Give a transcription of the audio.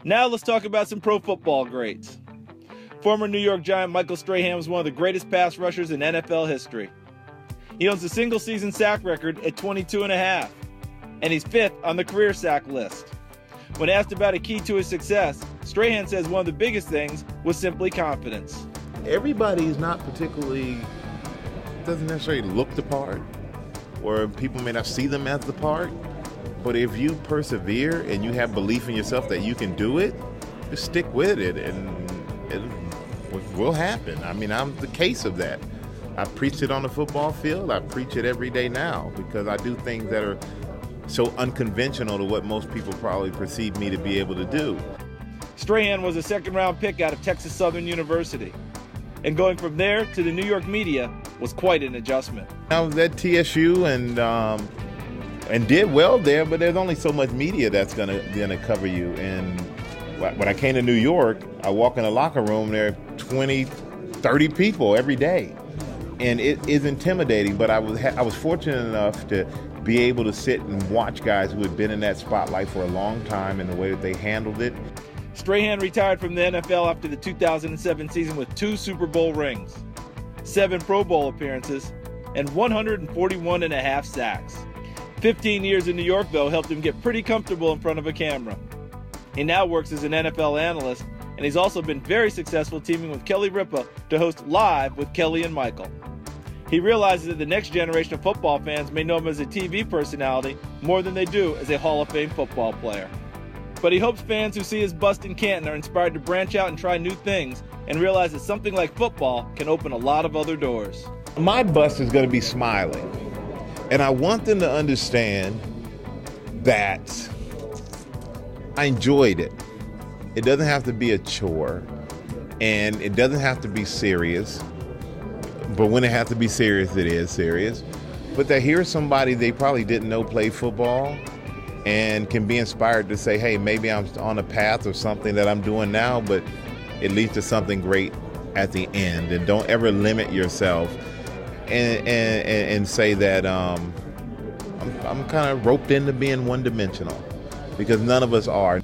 Now let's talk about some pro football greats. Former New York Giant Michael Strahan was one of the greatest pass rushers in NFL history. He owns a single-season sack record at 22.5, and he's 5th on the career sack list. When asked about a key to his success, Strahan says one of the biggest things was simply confidence. Everybody's not doesn't necessarily look the part, or people may not see them as the part, but if you persevere and you have belief in yourself that you can do it, just stick with it and it will happen. I mean, I'm the case of that. I preach it on the football field. I preach it every day now because I do things that are so unconventional to what most people probably perceive me to be able to do. Strahan was a second-round pick out of Texas Southern University, and going from there to the New York media was quite an adjustment. I was at TSU and did well there, but there's only so much media that's gonna cover you. And when I came to New York, I walk in the locker room, there are 20, 30 people every day. And it is intimidating, but I was fortunate enough to be able to sit and watch guys who had been in that spotlight for a long time and the way that they handled it. Strahan retired from the NFL after the 2007 season with 2 Super Bowl rings, 7 Pro Bowl appearances, and 141.5 sacks. 15 years in New York, though, helped him get pretty comfortable in front of a camera. He now works as an NFL analyst, and he's also been very successful teaming with Kelly Ripa to host Live with Kelly and Michael. He realizes that the next generation of football fans may know him as a TV personality more than they do as a Hall of Fame football player. But he hopes fans who see his bust in Canton are inspired to branch out and try new things and realize that something like football can open a lot of other doors. My bust is going to be smiling, and I want them to understand that I enjoyed it. It doesn't have to be a chore, and it doesn't have to be serious. But when it has to be serious, it is serious. But that here's somebody they probably didn't know play football and can be inspired to say, hey, maybe I'm on a path or something that I'm doing now, but it leads to something great at the end. And don't ever limit yourself and say that I'm kind of roped into being one-dimensional, because none of us are.